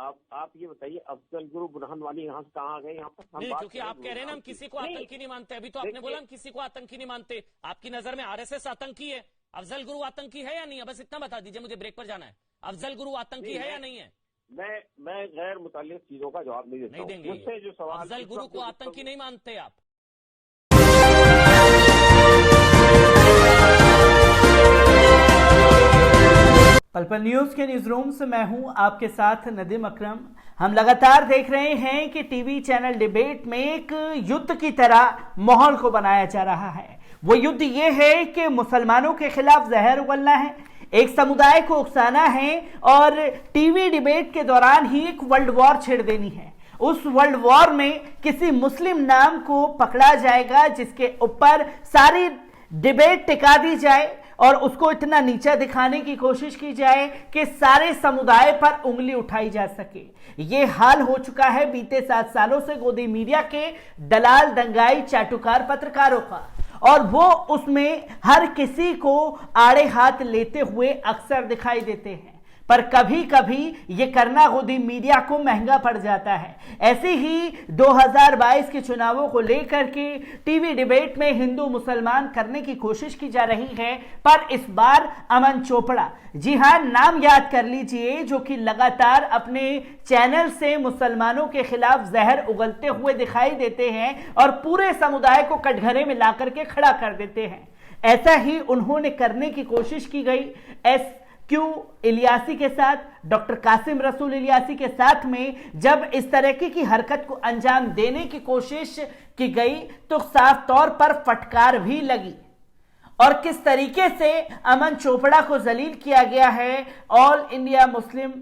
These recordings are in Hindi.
आप ये बताइए, अफजल गुरु बुरहान वाली यहाँ से कहाँ आ गए यहाँ पर? नहीं, क्योंकि आप कह रहे हैं ना हम किसी को आतंकी नहीं मानते। अभी तो आपने बोला हम किसी को आतंकी नहीं मानते। आपकी नजर में आरएसएस आतंकी है, अफजल गुरु आतंकी है या नहीं है? बस इतना बता दीजिए, मुझे ब्रेक पर जाना है। अफजल गुरु आतंकी है या नहीं है? मैं गैर मुताल्लिक चीजों का जवाब नहीं देता। नहीं देंगे। मुझसे जो सवाल, अफजल गुरु को आतंकी नहीं मानते आप? पल पल न्यूज के न्यूज रूम से मैं हूं आपके साथ नदीम अकरम। हम लगातार देख रहे हैं कि टीवी चैनल डिबेट में एक युद्ध की तरह माहौल को बनाया जा रहा है। वो युद्ध ये है कि मुसलमानों के खिलाफ जहर उगलना है, एक समुदाय को उकसाना है और टीवी डिबेट के दौरान ही एक वर्ल्ड वॉर छेड़ देनी है। उस वर्ल्ड वॉर में किसी मुस्लिम नाम को पकड़ा जाएगा जिसके ऊपर सारी डिबेट टिका दी जाए और उसको इतना नीचा दिखाने की कोशिश की जाए कि सारे समुदाय पर उंगली उठाई जा सके। ये हाल हो चुका है बीते 7 सालों से गोदी मीडिया के दलाल, दंगाई, चाटुकार पत्रकारों का, और वो उसमें हर किसी को आड़े हाथ लेते हुए अक्सर दिखाई देते हैं। पर कभी कभी ये करना गोदी मीडिया को महंगा पड़ जाता है। ऐसे ही 2022 के चुनावों को लेकर के टीवी डिबेट में हिंदू मुसलमान करने की कोशिश की जा रही है, पर इस बार अमन चोपड़ा, जी हां, नाम याद कर लीजिए, जो कि लगातार अपने चैनल से मुसलमानों के खिलाफ जहर उगलते हुए दिखाई देते हैं और पूरे समुदाय को कटघरे में ला करके खड़ा कर देते हैं। ऐसा ही उन्होंने करने की कोशिश की गई क्यों इलियासी के साथ, डॉक्टर कासिम रसूल इलियासी के साथ में जब इस तरह की हरकत को अंजाम देने की कोशिश की गई तो साफ तौर पर फटकार भी लगी। और किस तरीके से अमन चोपड़ा को जलील किया गया है all India Muslim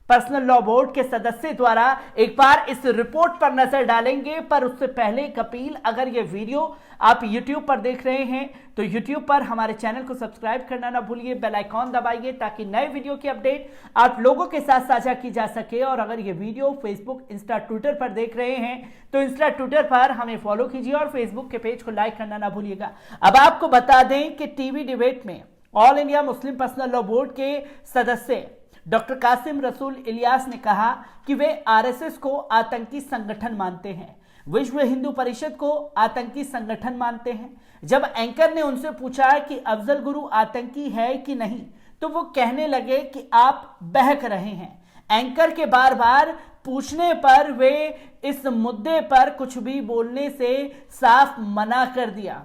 personal law board के सदस्य द्वारा, एक बार इस रिपोर्ट पर नजर डालेंगे। पर उससे पहले एक अपील, अगर ये वीडियो आप YouTube पर देख रहे हैं तो YouTube पर हमारे चैनल को सब्सक्राइब करना ना भूलिए, बेल आइकॉन दबाइए ताकि नए वीडियो की अपडेट आप लोगों के साथ साझा की जा सके। और अगर ये वीडियो फेसबुक, इंस्टा, ट्विटर पर देख रहे हैं तो इंस्टा, ट्विटर पर हमें फॉलो कीजिए और फेसबुक के पेज को लाइक करना ना भूलिएगा। अब आपको बता दें कि टीवी डिबेट में all India Muslim personal law board के सदस्य डॉक्टर कासिम रसूल इलियास ने कहा कि वे आरएसएस को आतंकी संगठन मानते हैं, विश्व हिंदू परिषद को आतंकी संगठन मानते हैं। जब एंकर ने उनसे पूछा कि अफजल गुरु आतंकी है कि नहीं तो वो कहने लगे कि आप बहक रहे हैं। एंकर के बार बार पूछने पर वे इस मुद्दे पर कुछ भी बोलने से साफ मना कर दिया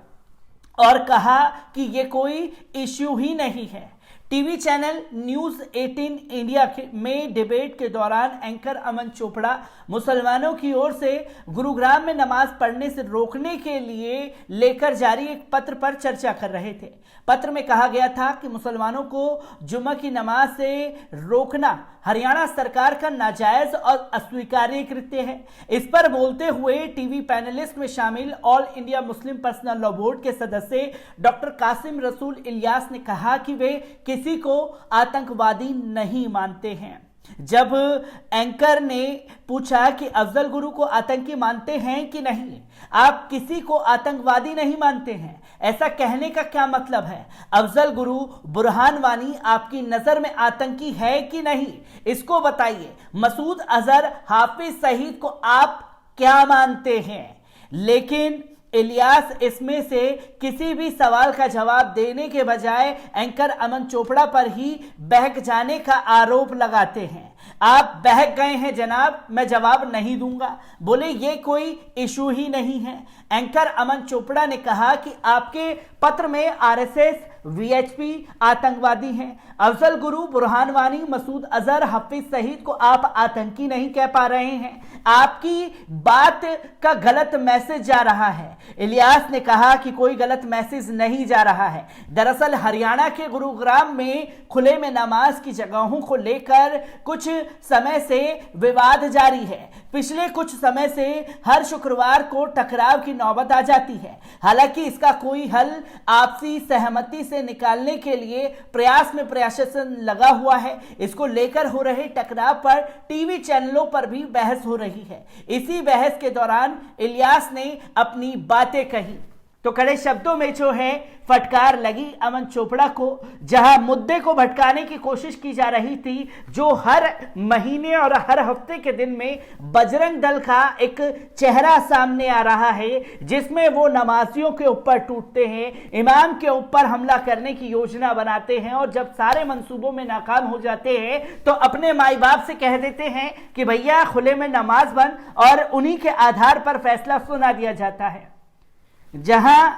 और कहा कि ये कोई इश्यू ही नहीं है। टीवी चैनल न्यूज 18 इंडिया में डिबेट के दौरान एंकर अमन चोपड़ा मुसलमानों की ओर से गुरुग्राम में नमाज पढ़ने से रोकने के लिए लेकर जारी एक पत्र पर चर्चा कर रहे थे। पत्र में कहा गया था कि मुसलमानों को जुम्मा की नमाज से रोकना हरियाणा सरकार का नाजायज और अस्वीकार्य कृत्य है। इस पर बोलते हुए टीवी पैनलिस्ट में शामिल all India Muslim personal law board के सदस्य डॉक्टर कासिम रसूल इलियास ने कहा कि वे किसी को आतंकवादी नहीं मानते हैं। जब एंकर ने पूछा कि अफजल गुरु को आतंकी मानते हैं कि नहीं, आप किसी को आतंकवादी नहीं मानते हैं, ऐसा कहने का क्या मतलब है? अफजल गुरु बुरहान वानी आपकी नजर में आतंकी है कि नहीं, इसको बताइए। मसूद अजहर, हाफिज सईद को आप क्या मानते हैं? लेकिन इलियास इसमें से किसी भी सवाल का जवाब देने के बजाय एंकर अमन चोपड़ा पर ही बहक जाने का आरोप लगाते हैं। आप बहक गए हैं जनाब, मैं जवाब नहीं दूंगा। बोले ये कोई इशू ही नहीं है। एंकर अमन चोपड़ा ने कहा कि आपके पत्र में आरएसएस, वीएचपी आतंकवादी हैं। अफजल गुरु, बुरहान वानी, मसूद अजहर, हाफिज सईद को आप आतंकी नहीं कह पा रहे हैं। आपकी बात का गलत मैसेज जा रहा है। इलियास ने कहा कि कोई गलत मैसेज नहीं जा रहा है। दरअसल हरियाणा के गुरुग्राम में खुले में नमाज की जगहों को लेकर कुछ समय से विवाद जारी है। पिछले कुछ समय से हर शुक्रवार को टकराव की नौबत आ जाती है। हालांकि इसका कोई हल आपसी सहमति से निकालने के लिए प्रयास में प्रशासन लगा हुआ है। इसको लेकर हो रहे टकराव पर टीवी चैनलों पर भी बहस हो रही है। इसी बहस के दौरान इलियास ने अपनी बातें कही। तो कड़े शब्दों में जो है फटकार लगी अमन चोपड़ा को, जहां मुद्दे को भटकाने की कोशिश की जा रही थी, जो हर महीने और हर हफ्ते के दिन में बजरंग दल का एक चेहरा सामने आ रहा है, जिसमें वो नमाजियों के ऊपर टूटते हैं, इमाम के ऊपर हमला करने की योजना बनाते हैं, और जब सारे मंसूबों में नाकाम हो जाते हैं तो अपने माई बाप से कह देते हैं कि भैया खुले में नमाज बंद, और उन्हीं के आधार पर फैसला सुना दिया जाता है। जहां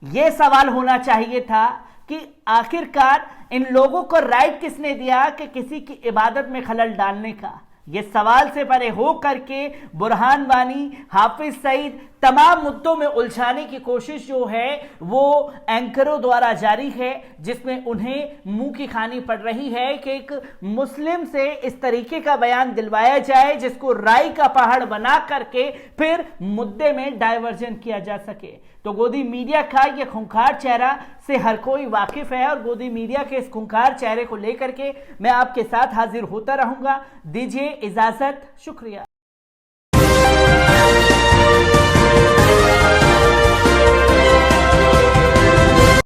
यह सवाल होना चाहिए था कि आखिरकार इन लोगों को राइट किसने दिया कि किसी की इबादत में खलल डालने का। ये सवाल से परे हो करके बुरहान वानी, हाफिज सईद तमाम मुद्दों में उलझाने की कोशिश जो है वो एंकरों द्वारा जारी है, जिसमें उन्हें मुंह की खानी पड़ रही है कि एक मुस्लिम से इस तरीके का बयान दिलवाया जाए जिसको राई का पहाड़ बना करके फिर मुद्दे में डायवर्जन किया जा सके। तो गोदी मीडिया का यह खूंखार चेहरा से हर कोई वाकिफ है, और गोदी मीडिया के इस खूंखार चेहरे को लेकर के मैं आपके साथ हाजिर होता रहूंगा। दीजिए इजाजत, शुक्रिया।